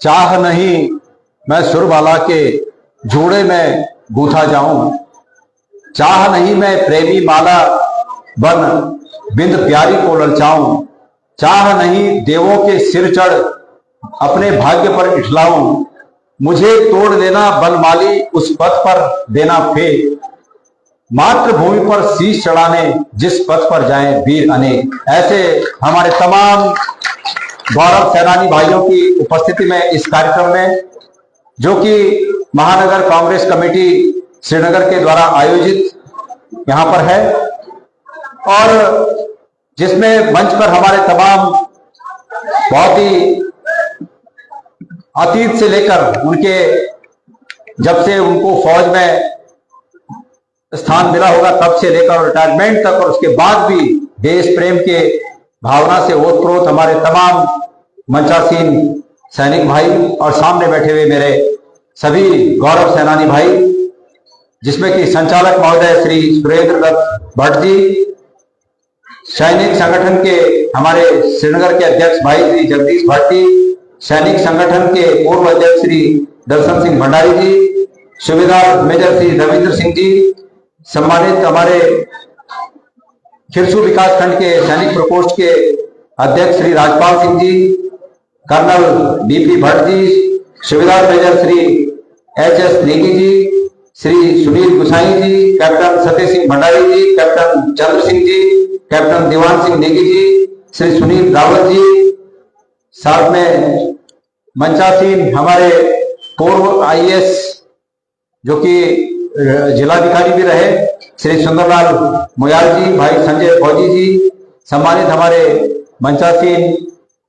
चाह नहीं मैं सुरबाला के जोड़े में गूंथा जाऊं, चाह नहीं मैं प्रेमी माला बन बिंद प्यारी को ललचाऊं, चाह नहीं देवों के सिर चढ़ अपने भाग्य पर इठलाऊं, मुझे तोड़ देना बलमाली उस पथ पर देना फेंक, मातृभूमि पर शीश चढ़ाने जिस पथ पर जाएं वीर अनेक। ऐसे हमारे तमाम गौरव सेनानी भाइयों की उपस्थिति में इस कार्यक्रम में, जो कि महानगर कांग्रेस कमेटी श्रीनगर के द्वारा आयोजित यहां पर है, और जिसमें मंच पर हमारे तमाम बहुत ही अतीत से लेकर उनके जब से उनको फौज में स्थान मिला होगा तब से लेकर रिटायरमेंट तक, और उसके बाद भी देश प्रेम के भावना से ओतप्रोत हमारे तमाम मंचासीन सैनिक भाई और सामने बैठे हुए मेरे सभी गौरव सेनानी भाई, जिसमें कि संचालक महोदय श्री सुरेंद्र दत्त भट्ट जी, सैनिक संगठन के हमारे श्रीनगर के अध्यक्ष भाई श्री जगदीश भट्ट जी, सैनिक संगठन के पूर्व अध्यक्ष श्री दर्शन सिंह भंडारी जी, सूबेदार मेजर श्री रविंद्र सिंह जी, सम्मानित हमारे खिरसू विकास खंड के सैनिक प्रकोष्ठ के अध्यक्ष श्री राजपाल सिंह जी, कर्नल डीपी भट्ट जी, सूबेदार मेजर श्री एच.एस. नेगी जी, श्री सुनील गुसाई जी, कैप्टन सत्य सिंह भंडारी जी, कैप्टन चंद्र सिंह जी, कैप्टन दीवान सिंह नेगी जी, श्री सुनील रावत जी, साथ में मंचासीन हमारे पूर्व आईएएस जो कि जिलाधिकारी भी रहे श्री सुंदरलाल मुयाल जी, भाई संजय फौजी जी, सम्मानित हमारे मंचासीन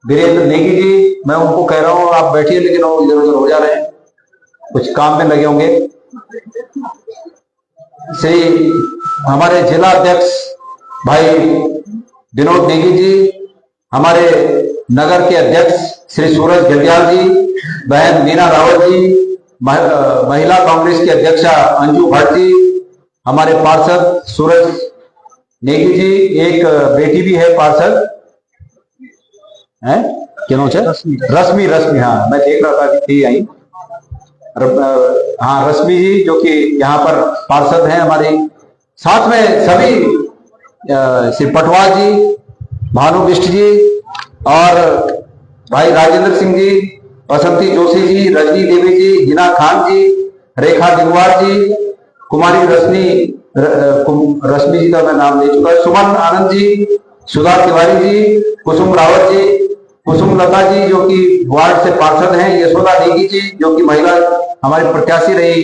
वीरेंद्र नेगी जी, मैं उनको कह रहा हूं आप बैठिए, लेकिन वो इधर उधर हो जा रहे हैं, कुछ काम में लगे होंगे। श्री हमारे जिला अध्यक्ष भाई विनोद नेगी जी, हमारे नगर के अध्यक्ष श्री सूरज गलियाल जी, बहन मीना रावत जी, महिला कांग्रेस की अध्यक्षा अंजू भट्ट जी, हमारे पार्षद सूरज नेगी जी, एक बेटी भी है पार्षद है क्या नाम है, रश्मि, हाँ मैं देख रहा था कि आई, हाँ रश्मि जी जो कि यहाँ पर पार्षद हैं हमारी, साथ में सभी श्री पटवाल जी, भानु बिष्ट जी, और भाई राजेंद्र सिंह जी, बसंती जोशी जी, रजनी देवी जी, हिना खान जी, रेखा दिगवार जी, कुमारी रश्मि जी का मैं नाम ले चुका, सुमन आनंद जी, सुधा तिवारी जी, कुसुम रावत जी, कुसुम लता जी जो कि वार्ड से पार्षद हैं, यशोदा नेगी जी जो कि महिला हमारी प्रत्याशी रही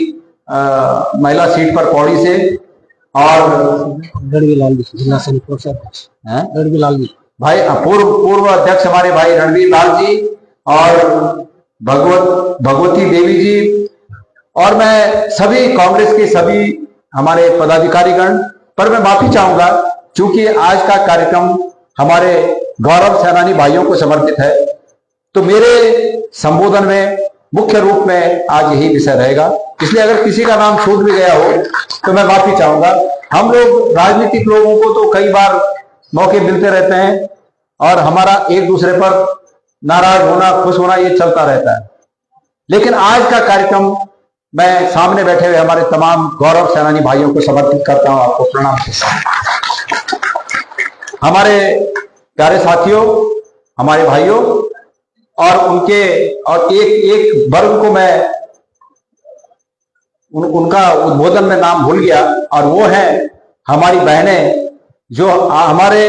महिला सीट पर पौड़ी से, और रणवीर लाल जी भाई पूर्व अध्यक्ष हमारे भाई रणवीर लाल जी, और भगवती देवी जी, और मैं सभी कांग्रेस के सभी हमारे पदाधिकारीगण पर मैं माफी चाहूंगा, क्योंकि आज का कार्यक्रम हमारे गौरव सेनानी भाइयों को समर्पित है, तो मेरे संबोधन में मुख्य रूप में आज यही विषय रहेगा, इसलिए अगर किसी का नाम छूट भी गया हो तो मैं माफी चाहूंगा। हम लोग राजनीतिक लोगों को तो कई बार मौके मिलते रहते हैं और हमारा एक दूसरे पर नाराज होना, खुश होना ये चलता रहता है, लेकिन आज का कार्यक्रम मैं सामने बैठे हुए हमारे तमाम गौरव सेनानी भाइयों को समर्पित करता हूं, आपको प्रणाम करता हूं। हमारे प्यारे साथियों, हमारे भाइयों, और उनके और एक वर्ग को मैं उनका उद्बोधन में नाम भूल गया, और वो है हमारी बहनें जो हमारे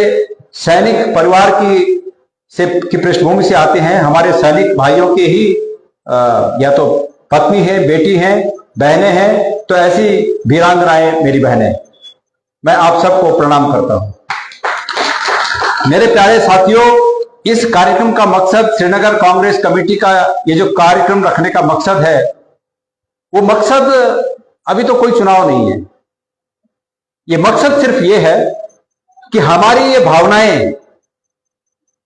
सैनिक परिवार की पृष्ठभूमि से आते हैं, हमारे सैनिक भाइयों के ही या तो पत्नी है, बेटी है, बहनें हैं, तो ऐसी वीरांगनाएं मेरी बहनें, मैं आप सबको प्रणाम करता हूं। मेरे प्यारे साथियों, इस कार्यक्रम का मकसद, श्रीनगर कांग्रेस कमेटी का ये जो कार्यक्रम रखने का मकसद है, वो मकसद अभी तो कोई चुनाव नहीं है, ये मकसद सिर्फ ये है कि हमारी ये भावनाएं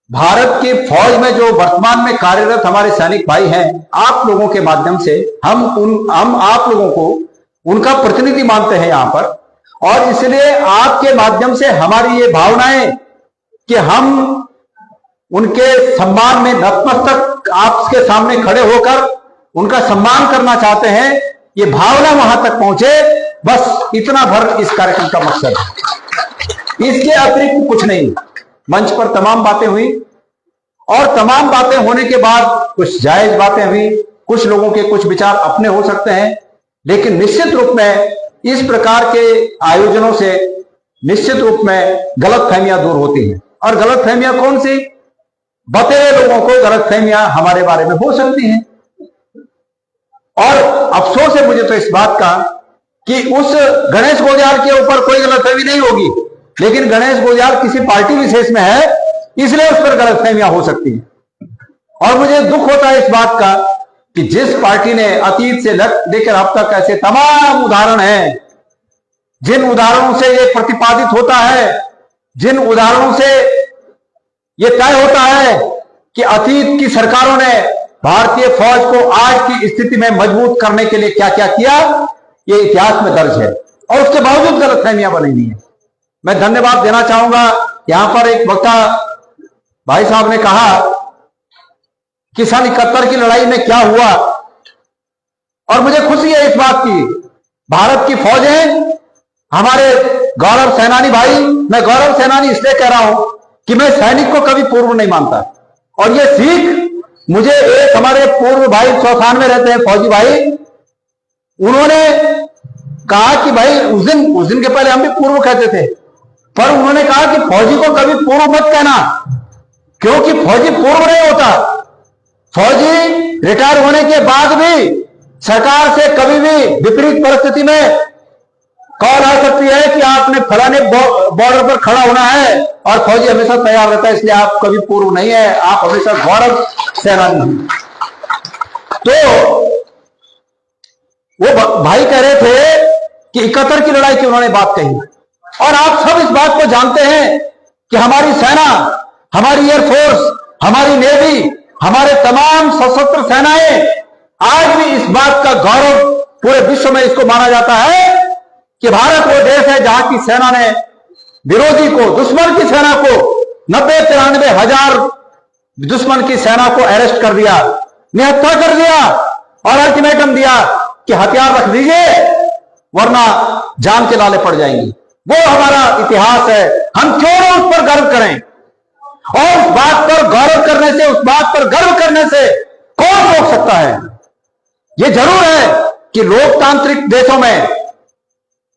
भारत की फौज में जो वर्तमान में कार्यरत हमारे सैनिक भाई हैं, आप लोगों के माध्यम से हम आप लोगों को उनका प्रतिनिधि मानते हैं यहां पर, और इसलिए आपके माध्यम से हमारी ये भावनाएं कि हम उनके सम्मान में नतमस्तक आपके सामने खड़े होकर उनका सम्मान करना चाहते हैं, ये भावना वहां तक पहुंचे, बस इतना भर इस कार्यक्रम का मकसद है। इसके अतिरिक्त कुछ नहीं। मंच पर तमाम बातें हुई और तमाम बातें होने के बाद कुछ जायज बातें हुई, कुछ लोगों के कुछ विचार अपने हो सकते हैं, लेकिन निश्चित रूप में इस प्रकार के आयोजनों से निश्चित रूप में गलतफहमियां दूर होती हैं। और गलतफहमियां कौन सी? बतेरे लोगों को गलतफहमियां हमारे बारे में हो सकती हैं। और अफसोस है मुझे तो इस बात का कि उस गणेश गुलजार के ऊपर कोई गलतफहमी नहीं होगी, लेकिन गणेश गुलजार किसी पार्टी विशेष में है, इसलिए उस पर गलतफहमियां हो सकती हैं। और मुझे दुख होता है इस बात का कि जिस पार्टी ने अतीत से लेकर अब तक ऐसे तमाम उदाहरण हैं, जिन उदाहरणों से यह प्रतिपादित होता है, जिन उदाहरणों से यह तय होता है कि अतीत की सरकारों ने भारतीय फौज को आज की स्थिति में मजबूत करने के लिए क्या क्या किया, यह इतिहास में दर्ज है। और उसके बावजूद गलतफहमियां बनी हुई हैं। मैं धन्यवाद देना चाहूंगा। यहां पर एक वक्ता भाई साहब ने कहा कि सन 71 की लड़ाई में क्या हुआ, और मुझे खुशी है इस बात की। भारत की फौजें, हमारे गौरव सेनानी भाई, मैं गौरव सेनानी इसलिए कह रहा हूं कि मैं सैनिक को कभी पूर्व नहीं मानता, और यह सीख मुझे एक हमारे पूर्व भाई चौथान में रहते हैं फौजी भाई, उन्होंने कहा कि भाई उस दिन के पहले हम भी पूर्व कहते थे, पर उन्होंने कहा कि फौजी को कभी पूर्व मत कहना, क्योंकि फौजी पूर्व नहीं होता। फौजी रिटायर होने के बाद भी सरकार से कभी भी विपरीत परिस्थिति में कॉल आ सकती है कि आपने फलाने बॉर्डर पर खड़ा होना है, और फौजी हमेशा तैयार रहता है, इसलिए आप कभी पूर्व नहीं है, आप हमेशा गौरव सेनानी हैं। तो वो भाई कह रहे थे कि 71 की लड़ाई की उन्होंने बात कही, और आप सब इस बात को जानते हैं कि हमारी सेना, हमारी एयरफोर्स, हमारी नेवी, हमारे तमाम सशस्त्र सेनाएं आज भी इस बात का गौरव, पूरे विश्व में इसको माना जाता है कि भारत वो देश है जहां की सेना ने विरोधी को, दुश्मन की सेना को 90-93 हजार दुश्मन की सेना को अरेस्ट कर दिया, निहत्था कर दिया, और अल्टीमेटम दिया कि हथियार रख दीजिए वरना जान के लाले पड़ जाएंगी। वो हमारा इतिहास है, हम क्यों ना उस पर गर्व करें। और उस बात पर गौरव करने से, उस बात पर गर्व करने से कौन रोक सकता है। यह जरूर है कि लोकतांत्रिक देशों में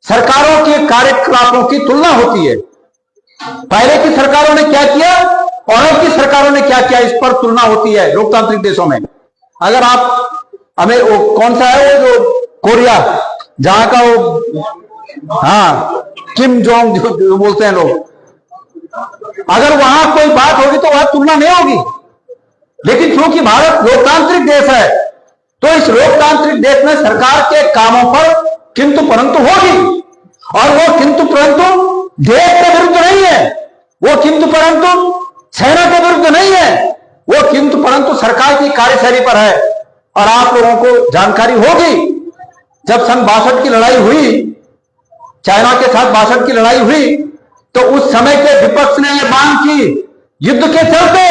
सरकारों के कार्यकलापों की तुलना होती है। पहले की सरकारों ने क्या किया और अब की सरकारों ने क्या किया, इस पर तुलना होती है लोकतांत्रिक देशों में। अगर आप हमें वो कौन सा है वो जो कोरिया, जहां का वो किम जोंग जो बोलते हैं लोग, अगर वहां कोई बात होगी तो वहां तुलना नहीं होगी। लेकिन क्योंकि भारत लोकतांत्रिक देश है, तो इस लोकतांत्रिक देश में सरकार के कामों पर किंतु परंतु होगी, और वो किंतु परंतु देश के विरुद्ध नहीं है, वो किंतु परंतु सेना के विरुद्ध नहीं है, वो किंतु परंतु सरकार की कार्यशैली पर है। और आप लोगों को जानकारी होगी, जब सन 62 की लड़ाई हुई, चाइना के साथ 62 की लड़ाई हुई, तो उस समय के विपक्ष ने यह मांग की युद्ध के चलते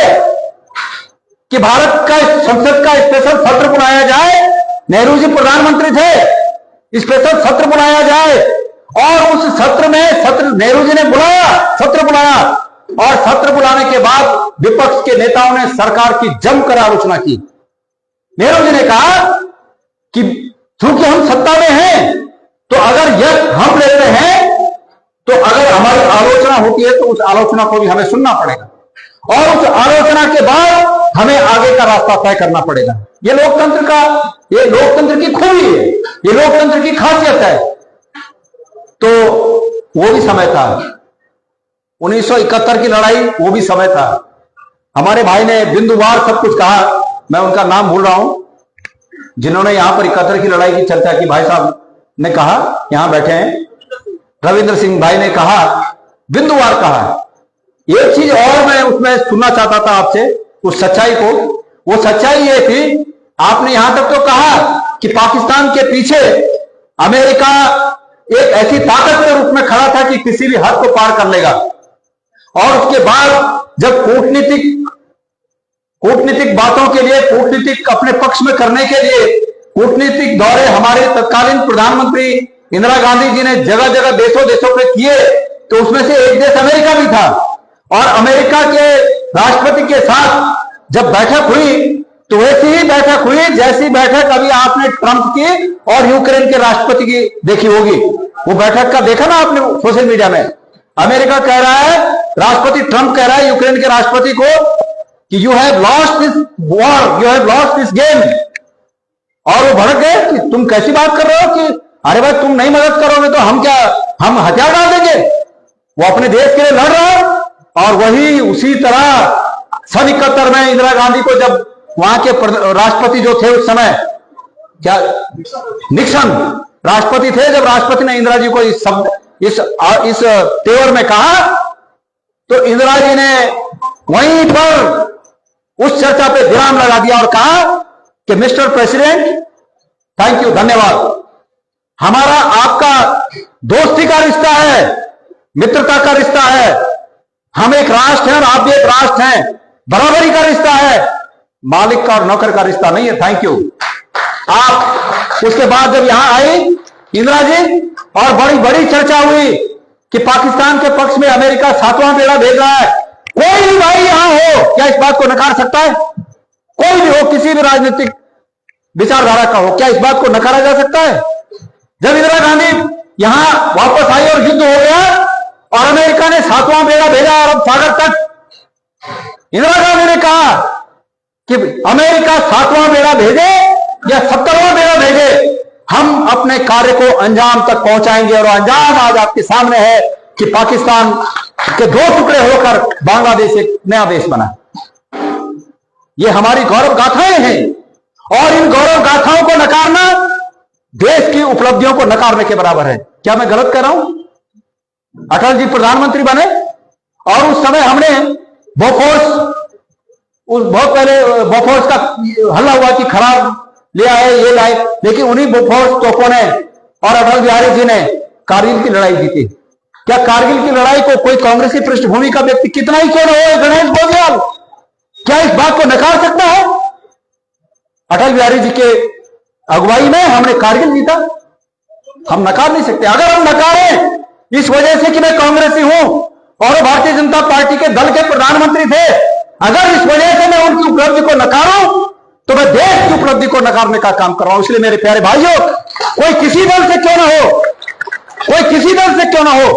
कि भारत का संसद का स्पेशल सत्र बुलाया जाए। नेहरू जी प्रधानमंत्री थे, स्पेशल सत्र बुलाया जाए, और उस सत्र में नेहरू जी ने सत्र बुलाया, और सत्र बुलाने के बाद विपक्ष के नेताओं ने सरकार की जमकर आलोचना की। नेहरू जी ने कहा कि क्योंकि हम सत्ता में हैं, तो अगर यह हम लेते हैं, तो अगर हमारी आलोचना होती है तो उस आलोचना को भी हमें सुनना पड़ेगा, और उस आलोचना के बाद हमें आगे का रास्ता तय करना पड़ेगा। ये लोकतंत्र की खूबी है, ये लोकतंत्र की खासियत है। तो वो भी समय था, 1971 की लड़ाई, वो भी समय था। हमारे भाई ने बिंदुवार सब कुछ कहा, मैं उनका नाम भूल रहा हूं, जिन्होंने यहां पर 71 की लड़ाई की चर्चा की। भाई साहब ने कहा, यहां बैठे हैं, रविंद्र सिंह भाई ने कहा, बिंदुवार कहा। एक चीज और मैं उसमें सुनना चाहता था आपसे, उस सच्चाई को। वो सच्चाई ये थी, आपने यहां तक तो कहा कि पाकिस्तान के पीछे अमेरिका एक ऐसी ताकत के रूप में खड़ा था कि किसी भी हद को पार कर लेगा, और उसके बाद जब कूटनीतिक कूटनीतिक बातों के लिए, कूटनीतिक अपने पक्ष में करने के लिए कूटनीतिक दौरे हमारे तत्कालीन प्रधानमंत्री इंदिरा गांधी जी ने जगह जगह देशों देशों पे किए, तो उसमें से एक देश अमेरिका भी था। और अमेरिका के राष्ट्रपति के साथ जब बैठक हुई तो वैसी ही बैठक हुई जैसी बैठक अभी आपने ट्रंप की और यूक्रेन के राष्ट्रपति की देखी होगी। वो बैठक का देखा ना आपने सोशल मीडिया में? अमेरिका कह रहा है, राष्ट्रपति ट्रंप कह रहा है यूक्रेन के राष्ट्रपति को कि you have lost this war, you have lost this game. और वो भड़क गए कि तुम कैसी बात कर रहे हो कि अरे भाई तुम नहीं मदद करोगे तो हम क्या, हम हथियार डाल देंगे। वो अपने देश के लिए लड़ रहा है। और वही उसी तरह सन 71 में इंदिरा गांधी को जब वहां के राष्ट्रपति जो थे उस समय, क्या निक्सन राष्ट्रपति थे, जब राष्ट्रपति ने इंदिरा जी को इस तेवर में कहा तो इंदिरा जी ने वहीं पर उस चर्चा पे विराम लगा दिया और कहा कि मिस्टर प्रेसिडेंट, थैंक यू, धन्यवाद। हमारा आपका दोस्ती का रिश्ता है, मित्रता का रिश्ता है, हम एक राष्ट्र हैं और आप भी एक राष्ट्र हैं, बराबरी का रिश्ता है, मालिक का और नौकर का रिश्ता नहीं है, थैंक यू। आप उसके बाद जब यहां आई इंदिरा जी और बड़ी बड़ी चर्चा हुई कि पाकिस्तान के पक्ष में अमेरिका 7वां बेड़ा भेज रहा है, कोई भी भाई यहां हो क्या इस बात को नकार सकता है? कोई भी हो, किसी भी राजनीतिक विचारधारा का हो, क्या इस बात को नकारा जा सकता है? जब इंदिरा गांधी यहां वापस आई और युद्ध हो गया और अमेरिका ने 7वां बेड़ा भेजा अरब सागर तक, इंदिरा गांधी ने कहा कि अमेरिका 7वां बेड़ा भेजे या 70वां बेड़ा भेजे, हम अपने कार्य को अंजाम तक पहुंचाएंगे। और अंजाम आज आपके सामने है कि पाकिस्तान के 2 टुकड़े होकर बांग्लादेश एक नया देश बना। ये हमारी गौरव गाथाएं हैं और इन गौरव गाथाओं को नकारना देश की उपलब्धियों को नकारने के बराबर है। क्या मैं गलत कह रहा हूं? अटल जी प्रधानमंत्री बने और उस समय हमने बोफोर्स, बहुत पहले बोफोर्स का हल्ला हुआ कि खराब ले आए, ये लाए, लेकिन उन्हीं बोफोर्स तोपों ने और अटल बिहारी जी ने कारगिल की लड़ाई जीती। क्या कारगिल की लड़ाई को कोई कांग्रेसी पृष्ठभूमि का व्यक्ति कितना ही क्यों न हो, गणेश गोयल, क्या इस बात को नकार सकता है? अटल बिहारी जी के अगुवाई में हमने कारगिल जीता, हम नकार नहीं सकते। अगर हम नकारें इस वजह से कि मैं कांग्रेसी हूं और भारतीय जनता पार्टी के दल के प्रधानमंत्री थे, अगर इस वजह से मैं उनकी उपलब्धि को नकारूं तो मैं देश की उपलब्धि को नकारने का काम कर रहा हूं। इसलिए मेरे प्यारे भाइयों, कोई किसी दल से क्यों ना हो, कोई किसी दल से क्यों ना हो,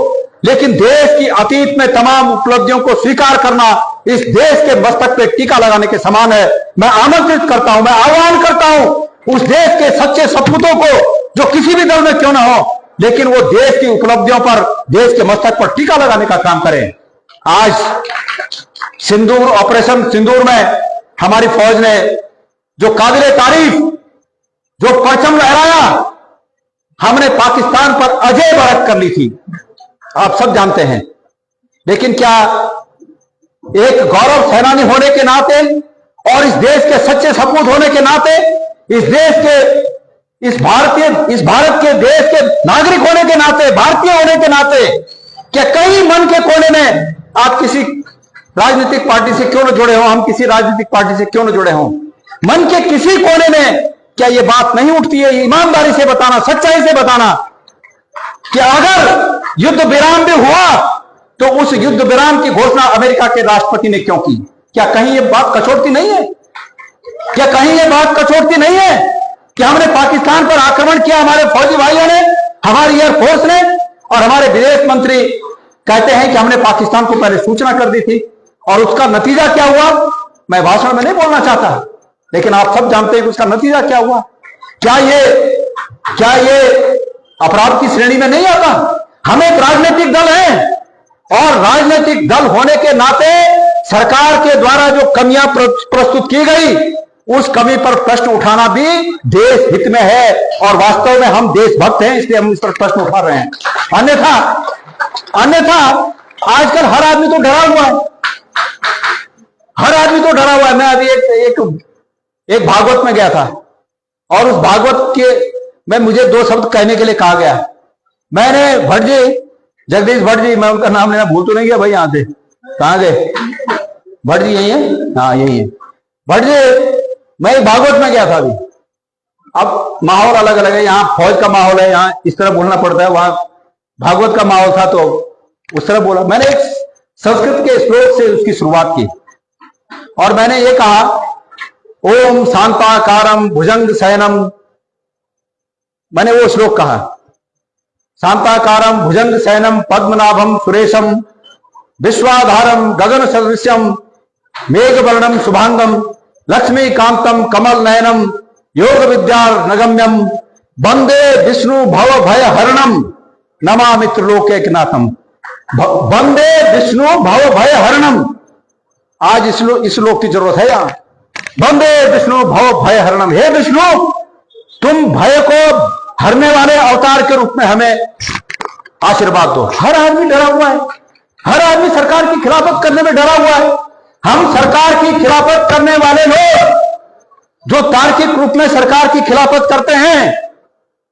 लेकिन देश की अतीत में तमाम उपलब्धियों को स्वीकार करना इस देश के मस्तक पे टीका लगाने के समान है। मैं आमंत्रित करता हूं, मैं आह्वान करता हूं उस देश के सच्चे सपूतों को, जो किसी भी दल में क्यों ना हो, लेकिन वो देश की उपलब्धियों पर, देश के मस्तक पर टीका लगाने का काम करें। आज सिंदूर, ऑपरेशन सिंदूर में हमारी फौज ने जो काबिले तारीफ, जो परचम लहराया, हमने पाकिस्तान पर अजय बढ़त कर ली थी, आप सब जानते हैं। लेकिन क्या एक गौरव सेनानी होने के नाते और इस देश के सच्चे सपूत होने के नाते, इस देश के, इस भारत के देश के नागरिक होने के नाते, भारतीय होने के नाते, क्या कहीं मन के कोने में आप किसी राजनीतिक पार्टी से क्यों न जुड़े हो, हम किसी राजनीतिक पार्टी से क्यों न जुड़े हों, मन के किसी कोने में क्या ये बात नहीं उठती है, ईमानदारी से बताना, सच्चाई से बताना कि अगर युद्ध विराम भी हुआ तो उस युद्ध विराम की घोषणा अमेरिका के राष्ट्रपति ने क्यों की? क्या कहीं ये बात कचोटती नहीं है? क्या कहीं ये बात कचोटती नहीं है कि हमने पाकिस्तान पर आक्रमण किया, हमारे फौजी भाइयों ने, हमारी एयरफोर्स ने, और हमारे विदेश मंत्री कहते हैं कि हमने पाकिस्तान को पहले सूचना कर दी थी, और उसका नतीजा क्या हुआ? मैं भाषण में नहीं बोलना चाहता, लेकिन आप सब जानते हैं कि उसका नतीजा क्या हुआ। क्या ये अपराध की श्रेणी में नहीं आता? हम एक राजनीतिक दल हैं और राजनीतिक दल होने के नाते सरकार के द्वारा जो कमियां प्रस्तुत की गई, उस कमी पर प्रश्न उठाना भी देश हित में है, और वास्तव में हम देशभक्त हैं, इसलिए हम इस पर प्रश्न उठा रहे हैं। अन्यथा आजकल हर आदमी तो डरा हुआ है, हर आदमी तो डरा हुआ है। मैं अभी एक भागवत में गया था और उस भागवत के में मुझे 2 शब्द कहने के लिए कहा गया। मैंने भट्ट जी, जगदीश भट्ट जी, मैं उनका नाम लेना भूल तो नहीं गया भाई? यहां से कहां गए? भट्ट जी यही है? हाँ यही है। भट जी, मैं भागवत में गया था अभी। अब माहौल अलग अलग है, यहाँ फौज का माहौल है, यहाँ इस तरह बोलना पड़ता है, वहां भागवत का माहौल था तो उस तरह बोला। मैंने एक संस्कृत के श्लोक से उसकी शुरुआत की और मैंने ये कहा, ओम शांताकारम भुजंग शयनम, मैंने वो श्लोक कहा, शांताकारम भुजंग शयनम पद्मनाभम सुरेशम विश्वाधारम गगन सदृश्यम मेघवर्णम शुभांगम लक्ष्मी कांतम कमल नयनम योग विद्या नगम्यम वंदे विष्णु भव भय हरणम नमामि त्रिलोक्यनाथम। वंदे विष्णु भव भय हरणम, आज इस श्लोक की जरूरत है यहाँ। वंदे विष्णु भव भय हरणम, हे विष्णु तुम भय को हरने वाले अवतार के रूप में हमें आशीर्वाद दो। हर आदमी डरा हुआ है, हर आदमी सरकार की खिलाफत करने में डरा हुआ है। हम सरकार की खिलाफत करने वाले लोग जो तार्किक रूप में सरकार की खिलाफत करते हैं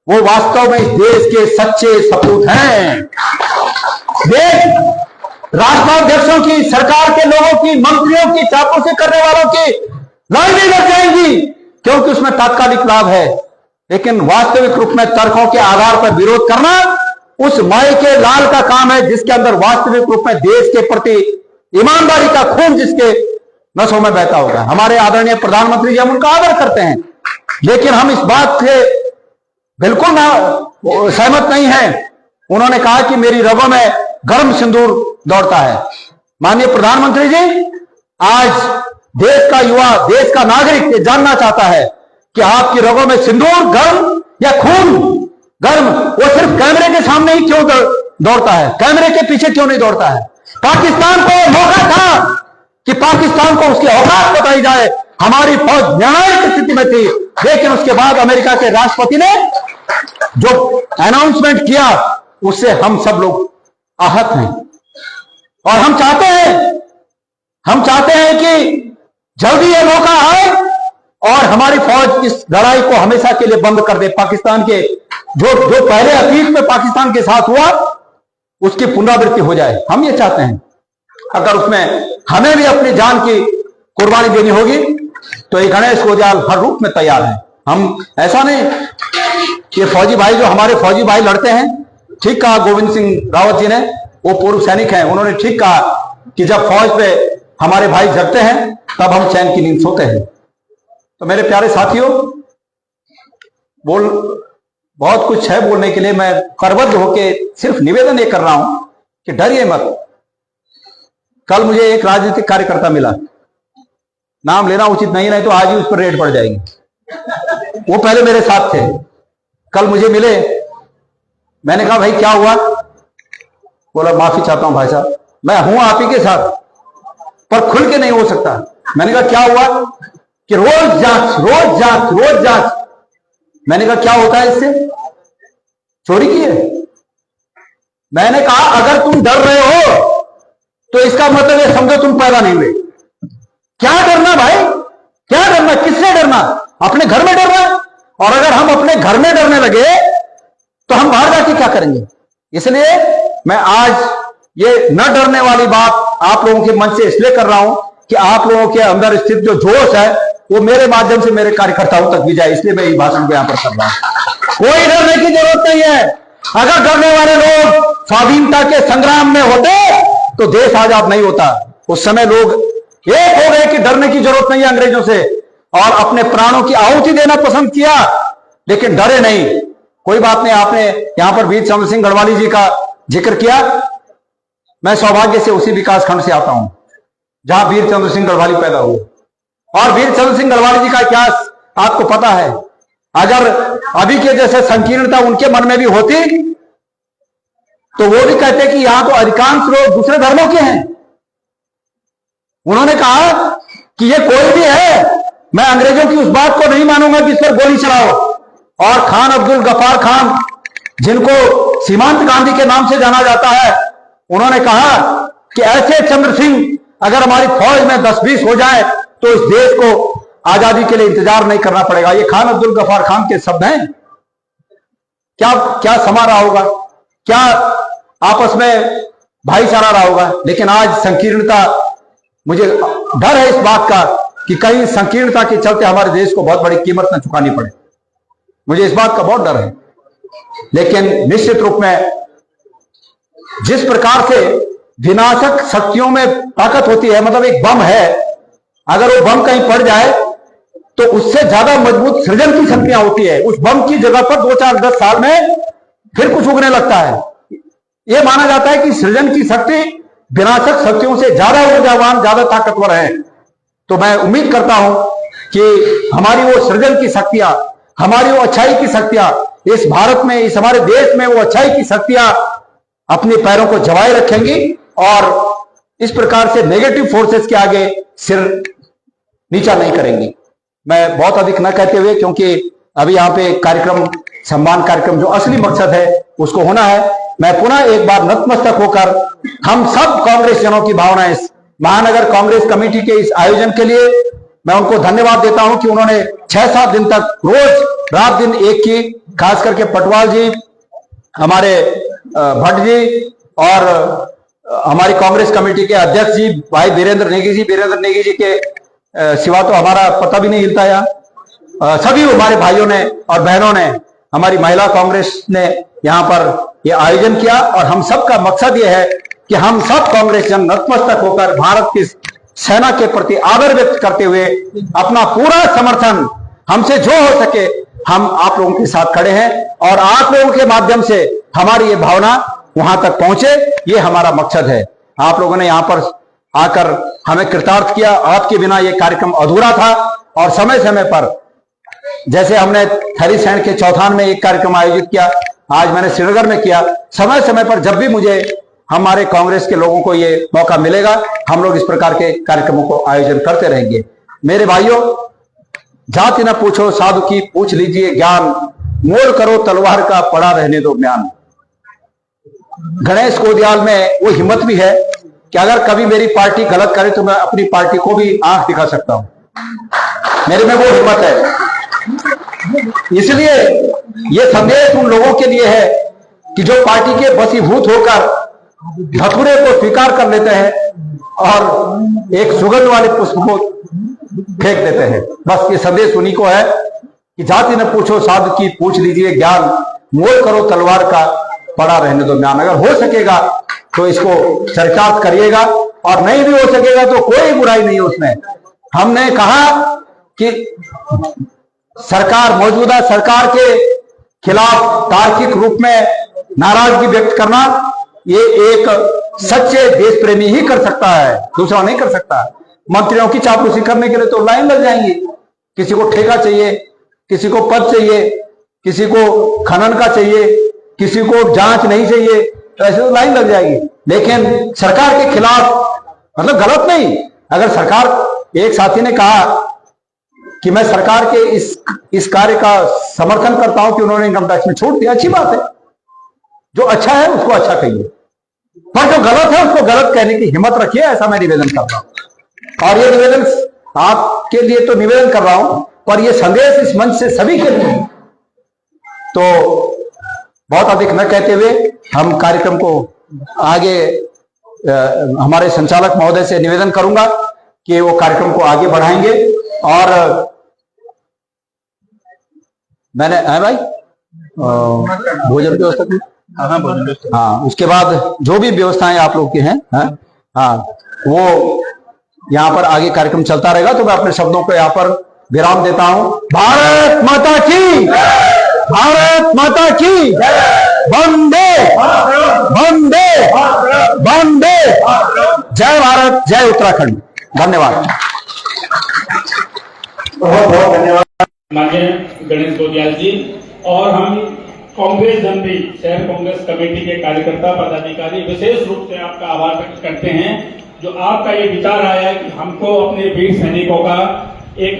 वो वास्तव में इस देश के सच्चे सपूत हैं। देश राष्ट्राध्यक्षों की, सरकार के लोगों की, मंत्रियों की, चापलूसी करने वालों की लाइनें लग जाएंगी क्योंकि उसमें तात्कालिक लाभ है, लेकिन वास्तविक रूप में तर्कों के आधार पर विरोध करना उस माई के लाल का काम है जिसके अंदर वास्तविक रूप में देश के प्रति ईमानदारी का खून जिसके नसों में बहता होगा। हमारे आदरणीय प्रधानमंत्री जी, हम उनका आदर करते हैं, लेकिन हम इस बात से बिल्कुल सहमत नहीं हैं। उन्होंने कहा कि मेरी रगों में गर्म सिंदूर दौड़ता है। माननीय प्रधानमंत्री जी, आज देश का युवा, देश का नागरिक ये जानना चाहता है कि आपकी रगों में सिंदूर गर्म या खून गर्म, वो सिर्फ कैमरे के सामने ही क्यों दौड़ता है, कैमरे के पीछे क्यों नहीं दौड़ता है? पाकिस्तान को मौका था कि पाकिस्तान को उसकी औकात बताई जाए। हमारी फौज निर्णायक स्थिति में थी, लेकिन उसके बाद अमेरिका के राष्ट्रपति ने जो अनाउंसमेंट किया उससे हम सब लोग आहत हैं और हम चाहते हैं कि जल्दी ये मौका आए और हमारी फौज इस लड़ाई को हमेशा के लिए बंद कर दे। पाकिस्तान के जो पहले अतीत में पाकिस्तान के साथ हुआ उसकी पुनरावृत्ति हो जाए, हम ये चाहते हैं। अगर उसमें हमें भी अपनी जान की कुर्बानी देनी होगी तो ये गणेश कोजाल हर रूप में तैयार है। हम ऐसा नहीं, ये फौजी भाई जो हमारे फौजी भाई लड़ते हैं, ठीक कहा गोविंद सिंह रावत जी ने, वो पूर्व सैनिक हैं, उन्होंने ठीक कहा कि जब फौज पे हमारे भाई जगते हैं तब हम चैन की नींद सोते हैं। तो मेरे प्यारे साथियों, बहुत कुछ है बोलने के लिए, मैं करबद्ध होके सिर्फ निवेदन ये कर रहा हूं कि डरिए मत। कल मुझे एक राजनीतिक कार्यकर्ता मिला, नाम लेना उचित नहीं तो आज ही उस पर रेड पड़ जाएगी। वो पहले मेरे साथ थे, कल मुझे मिले, मैंने कहा भाई क्या हुआ? बोला माफी चाहता हूं भाई साहब, मैं हूं आप ही के साथ पर खुल के नहीं हो सकता। मैंने कहा क्या हुआ? कि रोज जांच। मैंने कहा क्या होता है इससे? चोरी की है। मैंने कहा अगर तुम डर रहे हो तो इसका मतलब ये समझो तुम पैदा नहीं हुए। क्या डरना भाई, क्या डरना, किससे डरना? अपने घर में डरना। और अगर हम अपने घर में डरने लगे तो हम बाहर जाके क्या करेंगे? इसलिए मैं आज ये न डरने वाली बात आप लोगों के मन से इसलिए कर रहा हूं कि आप लोगों के अंदर स्थित जो जोश है वो मेरे माध्यम से मेरे कार्यकर्ताओं तक भी जाए, इसलिए मैं ये भाषण को यहां पर कर रहा हूं। कोई डरने की जरूरत नहीं है। अगर डरने वाले लोग स्वाधीनता के संग्राम में होते तो देश आजाद नहीं होता। उस समय लोग एक हो गए कि डरने की जरूरत नहीं है अंग्रेजों से, और अपने प्राणों की आहुति देना पसंद किया, लेकिन डरे नहीं। कोई बात नहीं, आपने यहां पर वीर चंद्र सिंह गढ़वाली जी का जिक्र किया। मैं सौभाग्य से उसी विकास खंड से आता हूं जहां वीर चंद्र सिंह गढ़वाली पैदा हुए, और वीर चंद्र सिंह गढ़वाली जी का इतिहास आपको पता है। अगर अभी के जैसे संकीर्णता उनके मन में भी होती तो वो भी कहते कि यहां तो अधिकांश लोग दूसरे धर्मों के हैं। उन्होंने कहा कि ये कोई भी है, मैं अंग्रेजों की उस बात को नहीं मानूंगा कि इस पर गोली चलाओ। और खान अब्दुल गफ्फार खान, जिनको सीमांत गांधी के नाम से जाना जाता है, उन्होंने कहा कि ऐसे चंद्र सिंह अगर हमारी फौज में 10-20 हो जाए तो इस देश को आजादी के लिए इंतजार नहीं करना पड़ेगा। ये खान अब्दुल गफ्फार खान के शब्द हैं। क्या समा रहा होगा, क्या आपस में भाईचारा रहा होगा। लेकिन आज संकीर्णता, मुझे डर है इस बात का कि कहीं संकीर्णता के चलते हमारे देश को बहुत बड़ी कीमत न चुकानी पड़े। मुझे इस बात का बहुत डर है। लेकिन निश्चित रूप में जिस प्रकार से विनाशक शक्तियों में ताकत होती है, मतलब एक बम है, अगर वो बम कहीं पड़ जाए तो उससे ज्यादा मजबूत सृजन की शक्तियां होती है। उस बम की जगह पर 2, 4, 10 साल में फिर कुछ उगने लगता है। यह माना जाता है कि सृजन की शक्ति विनाशक शक्तियों से ज्यादा ऊर्जावान, ज्यादा ताकतवर है। तो मैं उम्मीद करता हूं कि हमारी वो सृजन की शक्तियां, हमारी वो अच्छाई की शक्तियां इस भारत में, इस हमारे देश में वो अच्छाई की शक्तियां अपने पैरों को जमाए रखेंगी और इस प्रकार से नेगेटिव फोर्सेस के आगे सिर नीचा नहीं करेंगी। मैं बहुत अधिक न कहते हुए, क्योंकि अभी यहां पे कार्यक्रम, सम्मान कार्यक्रम जो असली मकसद है उसको होना है, मैं पुनः एक बार नतमस्तक होकर हम सब कांग्रेस जनों की भावनाएं, महानगर कांग्रेस कमेटी के इस आयोजन के लिए मैं उनको धन्यवाद देता हूं कि उन्होंने 6-7 दिन तक रोज रात दिन एक की, खास करके पटवाल जी, हमारे भट्ट जी और हमारी कांग्रेस कमेटी के अध्यक्ष जी भाई वीरेंद्र नेगी जी के सिवा तो हमारा पता भी नहीं हिलता यार। सभी हमारे भाइयों ने और बहनों ने, हमारी महिला कांग्रेस ने यहाँ पर ये आयोजन किया और हम सब का मकसद ये है कि हम सब कांग्रेस जन नतमस्तक होकर भारत की सेना के प्रति आदर व्यक्त करते हुए अपना पूरा समर्थन, हमसे जो हो सके हम आप लोगों के साथ खड़े हैं और आप लोगों के माध्यम से हमारी ये भावना वहां तक पहुंचे, ये हमारा मकसद है। आप लोगों ने यहां पर आकर हमें कृतार्थ किया, आपके बिना ये कार्यक्रम अधूरा था। और समय समय पर, जैसे हमने थरी सैंड के चौथान में एक कार्यक्रम आयोजित किया, आज मैंने श्रीनगर में किया, समय समय पर जब भी मुझे हमारे कांग्रेस के लोगों को ये मौका मिलेगा, हम लोग इस प्रकार के कार्यक्रमों को आयोजन करते रहेंगे। मेरे भाइयों, जाति न पूछो साधु की, पूछ लीजिए ज्ञान, मोड़ करो तलवार का, पड़ा रहने दो म्यान। गणेश कोदियाल में वो हिम्मत भी है कि अगर कभी मेरी पार्टी गलत करे तो मैं अपनी पार्टी को भी आंख दिखा सकता हूं। मेरे में वो हिम्मत है। इसलिए ये संदेश उन लोगों के लिए है कि जो पार्टी के वशीभूत होकर धतूरे को स्वीकार कर लेते हैं और एक सुगंध वाले पुष्प को फेंक देते हैं। बस ये संदेश उन्हीं को है कि जाति न पूछो साधु की, पूछ लीजिए ज्ञान, मोड़ करो तलवार का, पड़ा रहने दो म्यान। अगर हो सकेगा तो इसको चरितार्थ करिएगा और नहीं भी हो सकेगा तो कोई बुराई नहीं उसमें। हमने कहा कि सरकार, मौजूदा सरकार के खिलाफ तार्किक रूप में नाराजगी व्यक्त करना ये एक सच्चे देश प्रेमी ही कर सकता है, दूसरा नहीं कर सकता। मंत्रियों की चापलूसी करने के लिए तो लाइन लग जाएंगी। किसी को ठेका चाहिए, किसी को पद चाहिए, किसी को खनन का चाहिए, किसी को जांच नहीं चाहिए, तो ऐसे तो लाइन लग जाएगी। लेकिन सरकार के खिलाफ, मतलब गलत नहीं, अगर सरकार, एक साथी ने कहा कि मैं सरकार के इस कार्य का समर्थन करता हूं कि उन्होंने इनकम टैक्स में छूट दिया, अच्छी बात है। जो अच्छा है उसको अच्छा कहिए, पर जो गलत है उसको गलत कहने की हिम्मत रखिए, ऐसा मैं निवेदन कर रहा हूं। और ये निवेदन आपके लिए तो निवेदन कर रहा हूं, पर ये संदेश इस मंच से सभी के लिए। तो बहुत अधिक न कहते हुए हम कार्यक्रम को आगे, हमारे संचालक महोदय से निवेदन करूंगा कि वो कार्यक्रम को आगे बढ़ाएंगे। और मैंने है भाई भोजन की व्यवस्था की, हाँ, उसके बाद जो भी व्यवस्थाएं आप लोग की हैं, हाँ, वो यहाँ पर आगे कार्यक्रम चलता रहेगा। तो मैं अपने शब्दों को यहाँ पर विराम देता हूं। भारत माता की, भारत माता की, वंदे वंदे वंदे, जय भारत, जय उत्तराखंड। धन्यवाद। बहुत बहुत धन्यवाद माननीय गणेश कोदियाल जी। और हम कांग्रेस जन भी, शहर कांग्रेस कमेटी के कार्यकर्ता पदाधिकारी विशेष रूप से आपका आभार व्यक्त करते हैं, जो आपका ये विचार आया है कि हमको अपने वीर सैनिकों का एक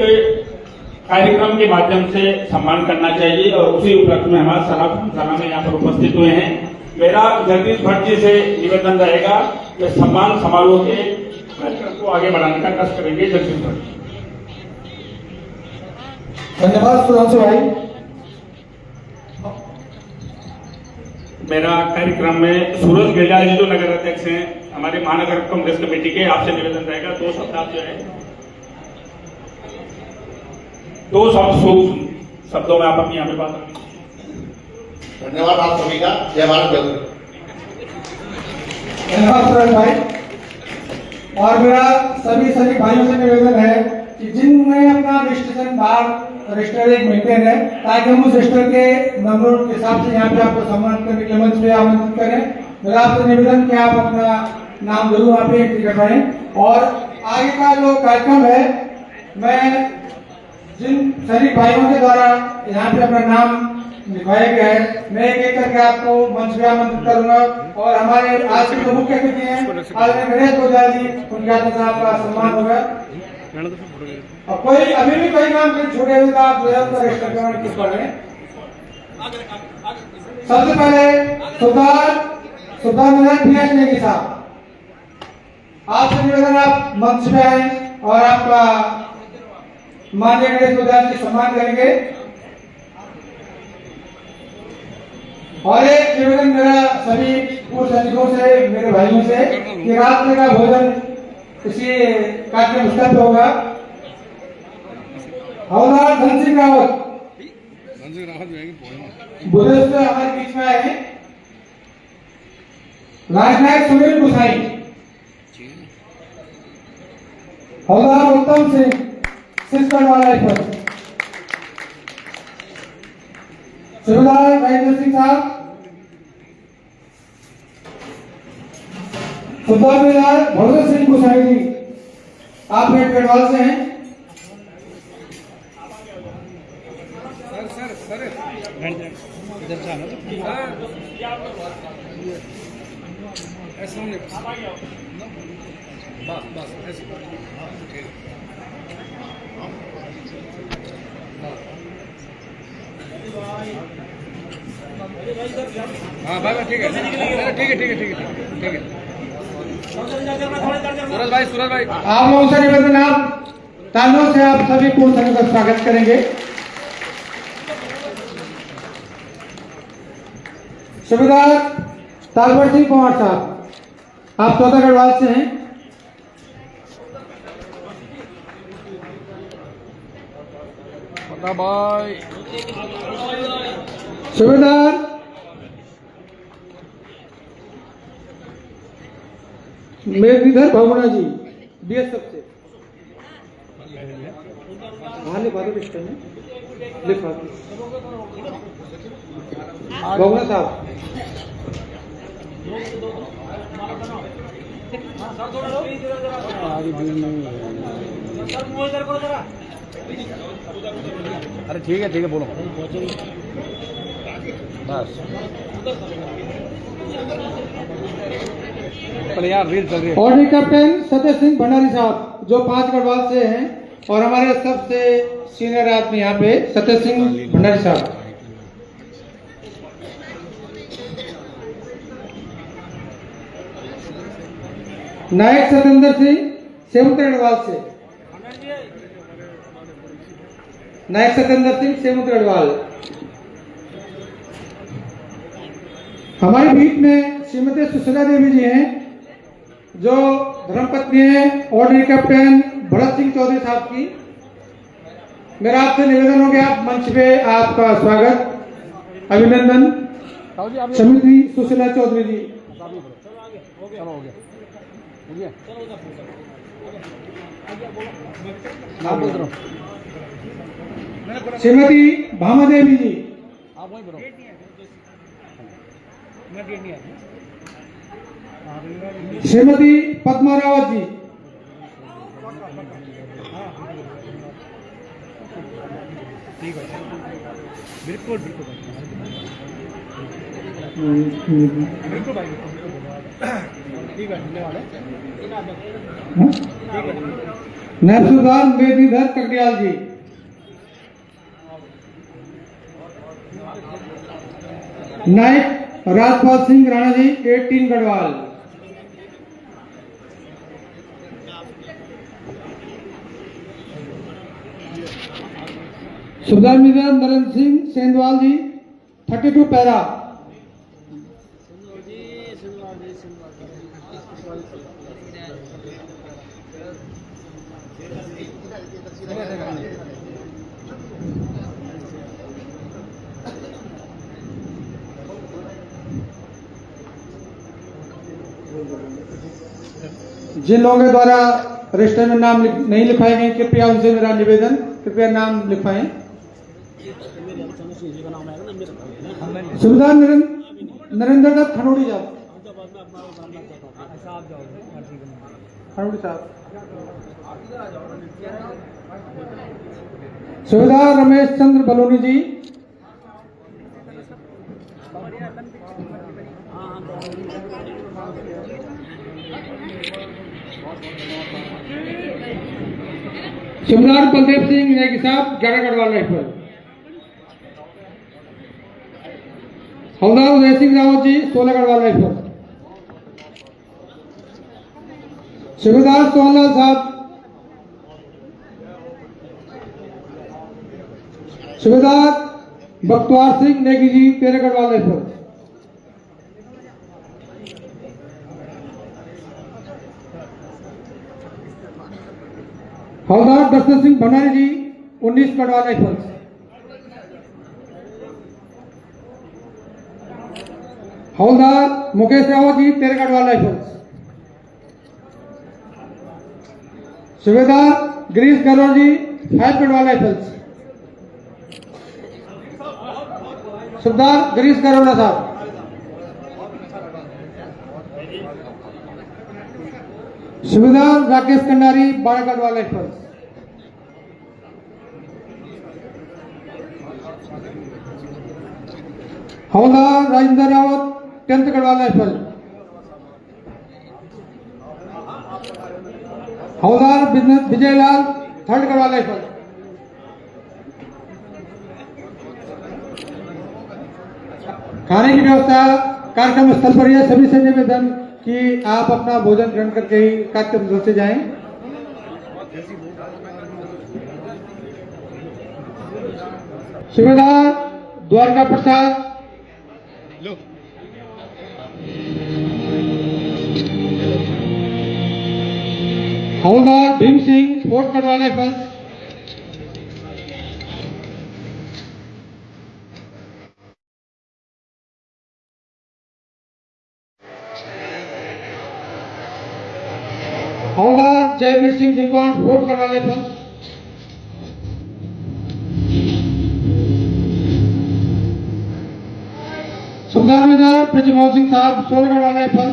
कार्यक्रम के माध्यम से सम्मान करना चाहिए। और उसी उपलक्ष्य में हमारे सभा में यहाँ पर उपस्थित हुए हैं। मेरा जगदीश भट्ट जी से निवेदन रहेगा कि सम्मान समारोह के कार्यक्रम को आगे बढ़ाने का कष्ट करेंगे। जगदीश भट्ट जी। धन्यवाद सुधांशु भाई। मेरा कार्यक्रम में सूरज गेलाल जी जो नगर अध्यक्ष हैं हमारे महानगर कांग्रेस कमेटी के, आपसे निवेदन रहेगा 2 शब्द आप जो है दो सूक्ष्म शब्दों में आप अपनी यहाँ पे बात रखें। धन्यवाद आप सभी का। जय भारत जय भारत। धन्यवाद सुरेश भाई। और मेरा सभी भाइयों से निवेदन है कि जिनमें अपना रजिस्ट्रेशन बाहर रजिस्टर एक मेंटेन है, ताकि हम उस रजिस्टर के नंबर के हिसाब से यहाँ पे आपको सम्मानित करने के मंच पे आमंत्रित करें। मेरा आपसे निवेदन कि आप अपना नाम जरूर वहाँ पे एंट्री करवाएं। और आगे का जो कार्यक्रम है, मैं जिन सभी भाइयों के द्वारा यहाँ पे अपना नाम लिखवाया गया है, मैं एक एक करके आपको मंच पे आमंत्रित करूंगा। और हमारे आज के जो मुख्य अतिथि हैं आदरणीय गणेश गोदियाल जी, उनके हाथ से आपका सम्मान होगा। और कोई अभी भी कोई काम छूटे हुए तो आप जो है उसका रजिस्टर करवाने किस पर है। सबसे पहले सुल्तान पीएच नेगी साहब, आपसे निवेदन आप मंच पे आए और आपका माननीय गणेश गोदियाल जी सम्मान करेंगे। और एक निवेदन मेरा सभी पूर्व सैनिकों से, मेरे भाइयों से, कि रात में का भोजन इसी कार्यक्रम स्थल पे होगा। हवलदार धन सिंह रावत बुधेश्वर हमारे बीच में आए हैं। राजनायक सुनील गुसाई, हवलदार उत्तम सिंह सिस्टम वाला सुबेदार राजेंद्र सिंह साहब, सुबेदार भगत सिंह गुसाई जी, आप हेड गढ़वाल से हैं। हाँ भाई ठीक है सूरज भाई आप लोगों से निवेदन, आप तालियों से आप सभी पूर्व सैनिकों का स्वागत करेंगे। सुबेदार तालवर सिंह कुमार साहब, आप 14 गढ़वाल से हैं। भाई सुबेदार मेघधर भगुना जी, बीएसएफ से। हाँ लिखा दो रजिस्टर में, लिखा दो भगुना साहब। अरे ठीक है बोलो बस। यार रील चल रही है। ऑर्डनरी कैप्टन सत्य सिंह भंडारी साहब, जो 5 गढ़वाल से हैं और हमारे सबसे सीनियर आदमी यहाँ पे सत्य सिंह भंडारी साहब। नायक सतेंद्र सिंह सेमुद्र गढ़वाल से, नायक सतेंद्र सिंह सेमुद्र गढ़वाल। हमारी बीच में श्रीमती सुशीला देवी जी हैं, जो धर्मपत्नी है ऑर्डनरी कैप्टन भरत सिंह चौधरी साहब की। मेरा आपसे निवेदन हो गया, आप मंच पे आपका स्वागत, अभिनंदन। श्रीमती सुशीला चौधरी जी, श्रीमती भामा देवी जी, श्रीमती पद्मा रावत जी, बिल्कुल भाई ठीक है, धन्यवाद है। नैबसुदार मेदीधर ककड़ियाल जी, नायक राजपाल सिंह राणा जी 18 गढ़वाल, सुबेदार नरेंद्र सिंह सेंधवाल जी 32 पैरा, जिन लोगों के द्वारा रजिस्टर में नाम नहीं लिखवाए गए, कृपया उनसे मेरा निवेदन, कृपया नाम लिखवाएं। सुविधा नरेंद्र दत्त खनौड़ी साहब, खनौड़ी साहब। सुविधा रमेश चंद्र बलोनी जी, सुबेदार बलदेव सिंह नेगी साहब, 11 गढ़वाल राइफल। हवलदार उदय सिंह रावत जी, 16 गढ़वाल राइफल। सुबेदार सोहनलाल साहब, सुबेदार बख्तवार सिंह नेगी जी, 13 गढ़वाल राइफल। हवलदार दर्शन सिंह भंडारी जी, 19 गढ़वाल राइफल। हवलदार मुकेश रावत जी, 13 गढ़वाल राइफल। सुबेदार गिरीश गौरव जी, 5 गढ़वाल राइफल्स। सुबेदार गिरीश गौरव साहब। सुबेदार राकेश कंडारी, 12 गढ़वाल राइफल्स। हवलदार राजेंद्र रावत, 10th गढ़वाल राइफल। हवलदार विजय लाल, 3rd गढ़वाल राइफल। खाने की व्यवस्था कार्यक्रम स्थल पर है। सभी से निवेदन कि आप अपना भोजन ग्रहण करके ही कार्यक्रम स्थल से जाएं। सुबेदार द्वारका प्रसाद, हवलदार भीम सिंह, 4th गढ़वाल राइफल। हवलदार जयवीर सिंह जिंगवान, 4th गढ़वाल राइफल। सुबेदार ब्रजमोहन सिंह साहब, 16 गढ़वाल राइफल।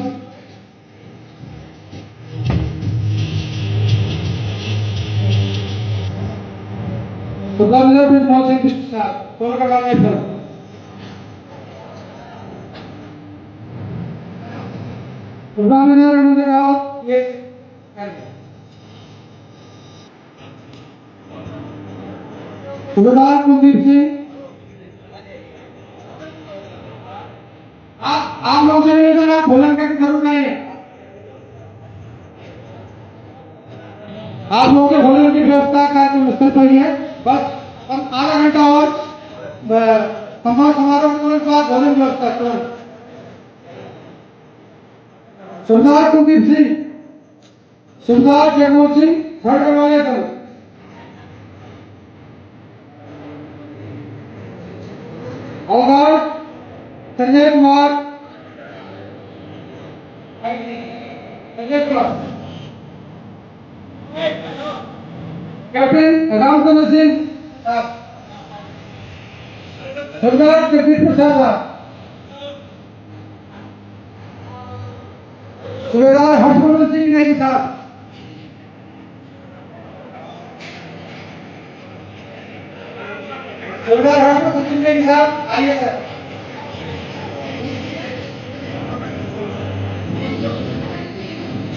सुबेदार ब्रजमोहन सिंह बिष्ट साहब, 16 गढ़वाल राइफल। सुबेदार रणवीर रावत, ये सुबेदार कुलदीप सिंह। आप लोग से निवेदन है, भोजन का जरूर नहीं है। आप लोगों के भोजन की व्यवस्था कार्यक्रम स्थल पर ही है। बस हम आधा घंटा और समारोह के बाद भोजन व्यवस्था तुरंत। सुबेदार कुलदीप सिंह, सुबेदार जगमोहन सिंह, 3rd गढ़वाल राइफल। हवलदार संजय कुमार, कैप्टन रामचंद्र सिंह, सरदार जगदीश प्रसाद साहब, सुबेदार हर्षवर्धन सिंह नेगी साहब, सुबेदार हर्षवर्धन सिंह नेगी साहब, आइए सर।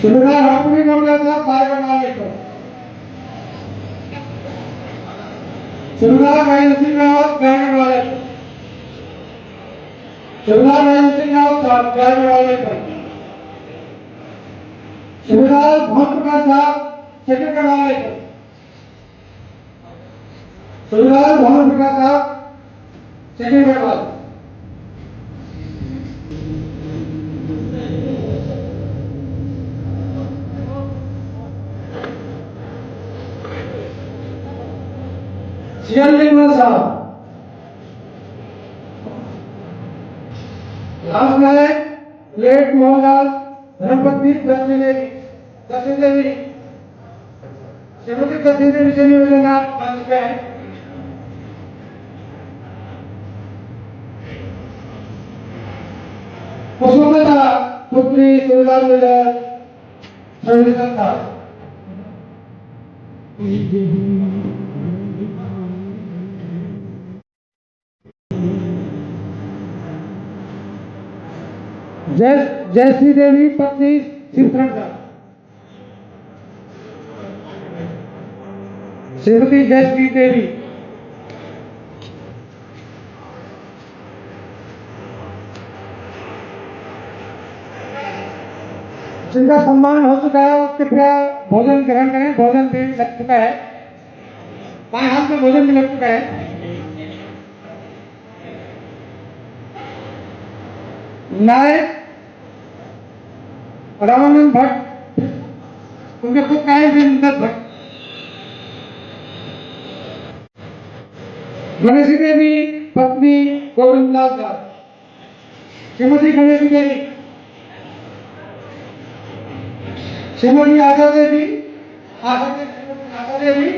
सुबेदार हरप्रीत गौड़ा साहब, 12 गढ़वाल राइफल। सुबेदार राजेंद्र सिंह रावत, 11 गढ़वाल राइफल। सुबेदार राजेंद्र सिंह रावत साहब, 11 गढ़वाल राइफल। सुबेदार मोहन प्रकाश साहब, 2nd गढ़वाल राइफल। सुबेदार मोहन प्रकाश साहब, 2nd गढ़वाल। सीएल लिंगवाल साहब, लास्ट में लेट मोहनलाल धर्मपत्नी, 10 मिनट। दसी देवी श्रीमती दसी देवी से निवेदन आप मंच पे है। पुष्पलता पुत्री सुविधा मिलर सर्विसन था। जयश्री देवी पत्नी शिवकरण था। श्रीमती जयश्री देवी जिनका सम्मान हो चुका है कृपया भोजन ग्रहण करें। भोजन भी लग चुका है, बाएं हाथ में भोजन भी लग चुका है। नायक रामानंद भट्ट, उनके पुत्र हैं वीरेंद्र भट्ट। गणेशी देवी पत्नी गोविंदलाल दास। श्रीमती गणेशी देवी, श्रीमती आशा देवी, आशा देवी